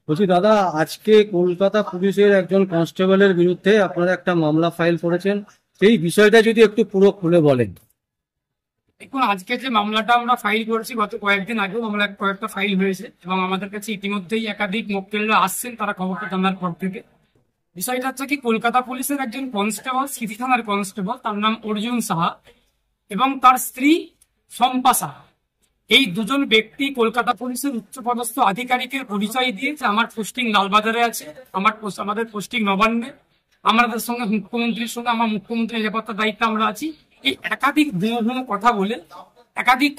বলছি দাদা, আজকে কলকাতা পুলিশের একজন কনস্টেবলের বিরুদ্ধে আপনারা একটা মামলা ফাইল করেছেন, সেই বিষয়টা যদি একটু পুরো খুলে বলেন। দেখুন, আজকে যে মামলাটা আমরা ফাইল করেছি, গত কয়েকদিন আগেও মামলা কয়েকটা ফাইল হয়েছে এবং আমাদের কাছে ইতিমধ্যেই একাধিক মক্কেলরা আসছেন তারা খবরটা জানার পর থেকে। বিষয়টা হচ্ছে কি, কলকাতা পুলিশের একজন কনস্টেবল, সিটি থানার কনস্টেবল, তার নাম অর্জুন সাহা এবং তার স্ত্রী শম্পা সাহা, এই দুজন ব্যক্তি কলকাতা পুলিশের উচ্চপদস্থ আধিকারিকের পরিচয় দিয়ে যে আমার পোস্টিং লালবাজারে আছে, আমাদের পোস্টিং নবান্নে, আমাদের সঙ্গে মুখ্যমন্ত্রীর সঙ্গে আমার মুখ্যমন্ত্রী নিরাপত্তার দায়িত্বে আমরা আছি, এই একাধিক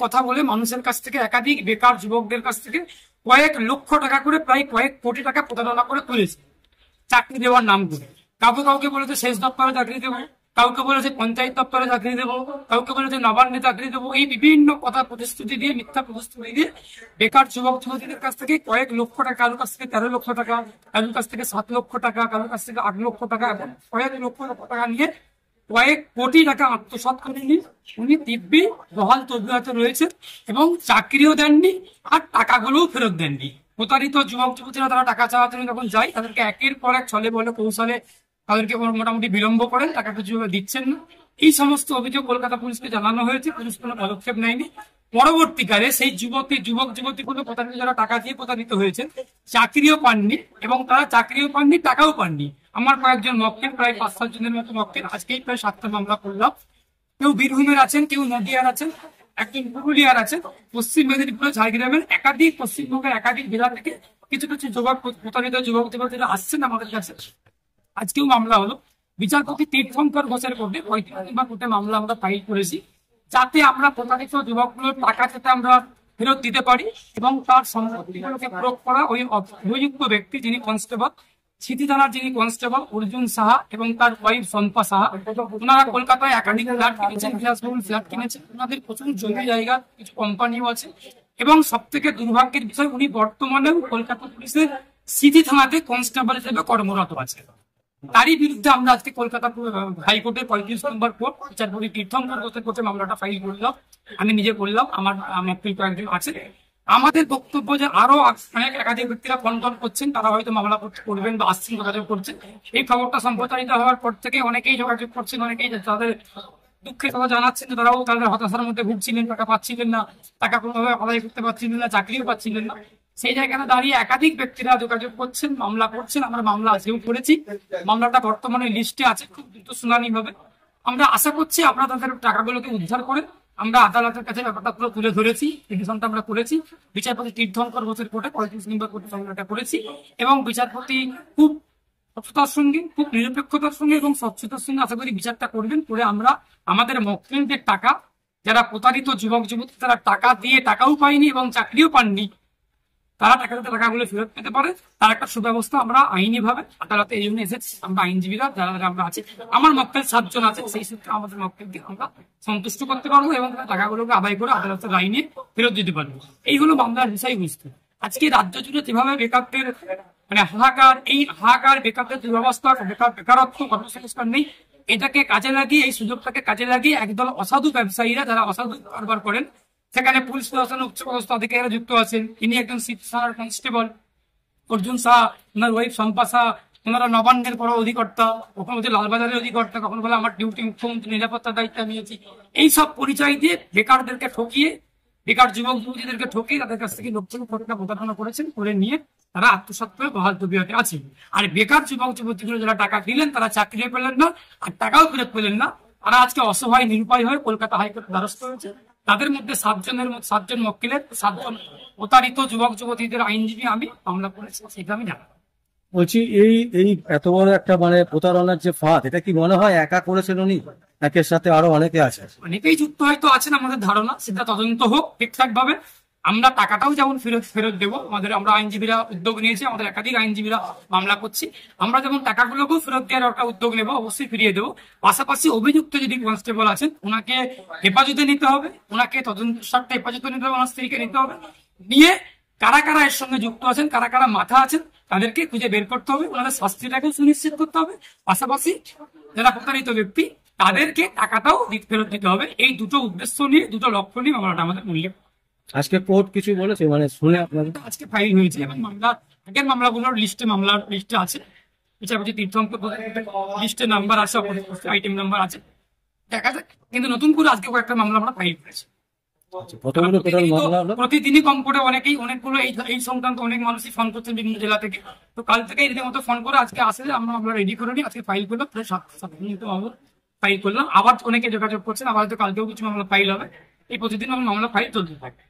কথা বলে মানুষের কাছ থেকে, একাধিক বেকার যুবকদের কাছ থেকে কয়েক লক্ষ টাকা করে, প্রায় কয়েক কোটি টাকা প্রতারণা করে তুলেছে চাকরি দেওয়ার নাম করে। কাউকে বলেছে শেষ দপ্তরে চাকরি দেবো, কাউকে বলেছে পঞ্চায়েত দপ্তরে চাকরি দেবো, কাউকে বলেছে নবান্নে চাকরি দেবো। এই বিভিন্ন কথা প্রতিশ্রুতি দিয়ে, মিথ্যা প্রতিশ্রুতি দিয়ে বেকার যুবক যুবতীদের কাছ থেকে কয়েক লক্ষ টাকা, কারোর কাছ থেকে 13 লক্ষ টাকা, কারোর কাছ থেকে 7 লক্ষ টাকা, কারোর কাছ থেকে 8 লক্ষ টাকা, এবং কয়েক লক্ষ টাকা নিয়ে কয়েক কোটি টাকা আত্মসাৎ করে নিয়ে উনি দিব্যি বহাল তবিয়তে রয়েছেন এবং চাকরিও দেননি আর টাকাগুলোও ফেরত দেননি। প্রতারিত যুবক যুবতীরা তারা টাকা চাওয়ার জন্য যখন যায়, তাদেরকে একের পর এক ছলে বলে কৌশলে তাদেরকে মোটামুটি বিলম্ব করেন, টাকা কিছু দিচ্ছেন না। এই সমস্ত অভিযোগ কলকাতা পুলিশকে জানানো হয়েছে, পুলিশ কোনো পদক্ষেপ নেয়নি। পরবর্তীকালে সেই যুবক যুবতীগুলো প্রতারিত, যারা টাকা দিয়ে প্রতারিত হয়েছে, চাকরিও পাননি এবং তারা চাকরিও পাননি, টাকাও পাননি। আমার কয়েকজন মক্কেল, প্রায় 5-7 জনের মতো মক্কেল, আজকেই প্রায় 7টা মামলা করলাম। কেউ বীরভূমের আছেন, কেউ নদিয়ার আছেন, একজন পুরুলিয়ার আছেন, পশ্চিম মেদিনীপুর, ঝাড়গ্রামের একাধিক, পশ্চিমবঙ্গের একাধিক জেলা থেকে কিছু কিছু প্রতারিত যুবক যুবতীরা আসছেন আমাদের কাছে। আজকেও মামলা হলো বিচারপতি তীর্থঙ্কর ঘোষের কোর্টে, 35 নম্বর কোর্টে মামলা আমরা ফাইল করেছি, যাতে আমরা প্রতারিত যুবকগুলোর টাকা যাতে আমরা ফেরত দিতে পারি এবং তার সম্পত্তিগুলোকে প্রয়োগ করা ওই অভিযুক্ত ব্যক্তি, যিনি কনস্টেবল, সিটি থানার যিনি কনস্টেবল অর্জুন সাহা এবং তার ওয়াইফ শম্পা সাহা, ওনারা কলকাতায় একাধিক ফ্ল্যাট কিনেছেন, বিলাসবহুল ফ্ল্যাট কিনেছেন, ওনাদের প্রচুর জমি জায়গা, কিছু কোম্পানিও আছে এবং সব থেকে দুর্ভাগ্যের বিষয়, উনি বর্তমানেও কলকাতা পুলিশের সিটি থানাতে কনস্টেবল হিসেবে কর্মরত আছে। তারই বিরুদ্ধে আমরা আজকে কলকাতা হাইকোর্টের 35 নম্বর কোর্ট বিচারপতি তীর্থঙ্কর ঘোষের কোর্টে মামলাটা ফাইল করলাম। আমি নিজে করলাম, আমার মক্কেল কয়েকজন আছে। আমাদের বক্তব্য যে আরো অনেক একাধিক ব্যক্তিরা ফোন করছেন, তারা হয়তো মামলা করবেন বা আসছেন, যোগাযোগ করছেন। এই খবরটা সম্প্রচারিত হওয়ার পর থেকে অনেকেই যোগাযোগ করছেন, অনেকেই তাদের দুঃখের কথা জানাচ্ছেন যে তারাও তাদের হতাশার মধ্যে ভুগছিলেন, টাকা পাচ্ছিলেন না, টাকা কোনোভাবে আদায় করতে পারছিলেন না, চাকরিও পাচ্ছিলেন না। সেই জায়গায় দাঁড়িয়ে একাধিক ব্যক্তিরা যোগাযোগ করছেন, মামলা করছেন। আমরা মামলা আজকেও করেছি, মামলাটা বর্তমানে লিস্টে আছে, খুব দ্রুত শুনানি হবে। আমরা আশা করছি আপনারা তাদের টাকাগুলোকে উদ্ধার করে, আমরা আদালতের কাছে ব্যাপারটা পুরো তুলে ধরেছি, পিটিশনটা আমরা করেছি, বিচারপতি তীর্থঙ্কর ঘোষের কোর্টে 35 নম্বর কোর্টে মামলাটা করেছি এবং বিচারপতি খুব স্বচ্ছতার সঙ্গে, খুব নিরপেক্ষতার সঙ্গে এবং স্বচ্ছতার সঙ্গে আশা করি বিচারটা করবেন। করে আমরা আমাদের মক্কেলদের টাকা, যারা প্রতারিত যুবক যুবতী, তারা টাকা দিয়ে টাকাও পায়নি এবং চাকরিও পাননি, তারা টাকাগুলো ফেরত পেতে পারে, তার একটা সুব্যবস্থা আমরা আইনি ভাবে আদালতে এই জন্য এসেছি। আমরা আইনজীবীরা যারা আমরা আছি, আমার মক্কেল 7 জন আছে, সেই সূত্রে আমাদের মক্কেলকে আমরা সন্তুষ্ট করতে পারবো এবং টাকাগুলোকে আদায় করে আদালতের আইনে ফেরত দিতে পারবো। এই হলো মামলার বিষয়বস্তু। আজকে রাজ্য জুড়ে যেভাবে বেকারদের হাহাকার, এই হাহাকার, বেকারদের দুরবস্থা, বেকারত্ব, কর্মসংস্থান নেই, এটাকে কাজে লাগিয়ে, এই সুযোগটাকে কাজে লাগিয়ে একদল অসাধু ব্যবসায়ীরা, যারা অসাধু কারবার করেন, সেখানে পুলিশ প্রশাসনের উচ্চপদস্থ অধিকারীরা যুক্ত আছেন। ইনি একজন সিটি থানার কনস্টেবল অর্জুন শাহ, ওনার ওয়াইফ শম্পা শাহ, ওনারা নবান্নের বড় অধিকর্তা, কখনো বলছে লালবাজারের অধিকর্তা, কখনো বলে আমার ডিউটি মুখ্যমন্ত্রী নিরাপত্তার দায়িত্ব নিয়েছি। এইসব পরিচয় দিয়ে বেকারদেরকে ঠকিয়ে, বেকার যুবক যুবতীদেরকে ঠকিয়ে তাদের কাছ থেকে লক্ষ লক্ষ টাকা প্রতারণা করেছেন, করে নিয়ে তারা আত্মসাৎ করে বহাল তবিয়তে আছেন। আর বেকার যুবক যুবতীগুলো যারা টাকা দিলেন, তারা চাকরি পেলেন না আর টাকাও ফেরত পেলেন না, তারা আজকে অসহায় নিরুপায় হয়ে কলকাতা হাইকোর্টের দ্বারস্থ হয়েছে। তাদের মধ্যে 7 জন মক্কেলের 7 জন প্রতারিত যুবক যুবতীদের আইনজীবী আমি মামলা করেছি, সেটা আমি জানাবো। বলছি, এই এই এত বড় একটা প্রতারণার যে ফাঁদ, এটা কি মনে হয় একা করেছেন উনি, একের সাথে আরো অনেকে আছে? অনেকেই যুক্ত হয়তো আছেন, আমাদের ধারণা সেটা তদন্ত হোক ঠিকঠাক ভাবে। আমরা টাকাটাও যেমন ফেরত দেবো, আমরা আইনজীবীরা উদ্যোগ নিয়েছি, আমাদের একাধিক আইনজীবীরা মামলা করছি। আমরা যেমন টাকাগুলোকেও ফেরত দেওয়ার একটা উদ্যোগ নেবো, অবশ্যই ফিরিয়ে দেবো। পাশাপাশি অভিযুক্ত যদি কনস্টেবল আছেন, ওনাকে হেফাজতে নিতে হবে, ওনাকে তদন্ত স্বার্থে হেফাজতে নিতে হবে, ওনার স্ত্রীকে নিতে হবে, নিয়ে কারা কারা এর সঙ্গে যুক্ত আছেন, কারা কারা মাথা আছেন, তাদেরকে খুঁজে বের করতে হবে, ওনাদের শাস্তিটাকে সুনিশ্চিত করতে হবে। পাশাপাশি যারা প্রতারিত ব্যক্তি, তাদেরকে টাকাটাও ফেরত দিতে হবে। এই দুটো উদ্দেশ্য নিয়ে, দুটো লক্ষ্য নিয়ে মামলাটা আমাদের উল্লেখ। আজকে কোর্ট কিছু বলেছে, শুনে আপনাদের? আজকে ফাইল হয়েছে এবং মামলা আগের মামলাগুলোর মামলার লিস্টে আছে, বিচারপতি তীর্থঙ্কর লিস্টে নাম্বার আছে, আইটেম নাম্বার আছে, দেখা যাক। কিন্তু নতুন করে আজকে কয়েকটা মামলা আমরা ফাইল করেছি। কতগুলো টোটাল মামলা হলো? প্রতিদিনই কম করে অনেকগুলো এই সংক্রান্ত অনেক মানুষই ফোন করছেন বিভিন্ন জেলা থেকে। তো কাল থেকে রীতিমতো ফোন করে আজকে আসলে আমরা রেডি করে নিই, আজকে ফাইল করলাম, প্রায় 7 মামলা ফাইল করলাম। আবার অনেকে যোগাযোগ করছেন, আবার হয়তো কালকেও কিছু মামলা ফাইল হবে। এই প্রতিদিন আমার মামলা ফাইল চলতে থাকে।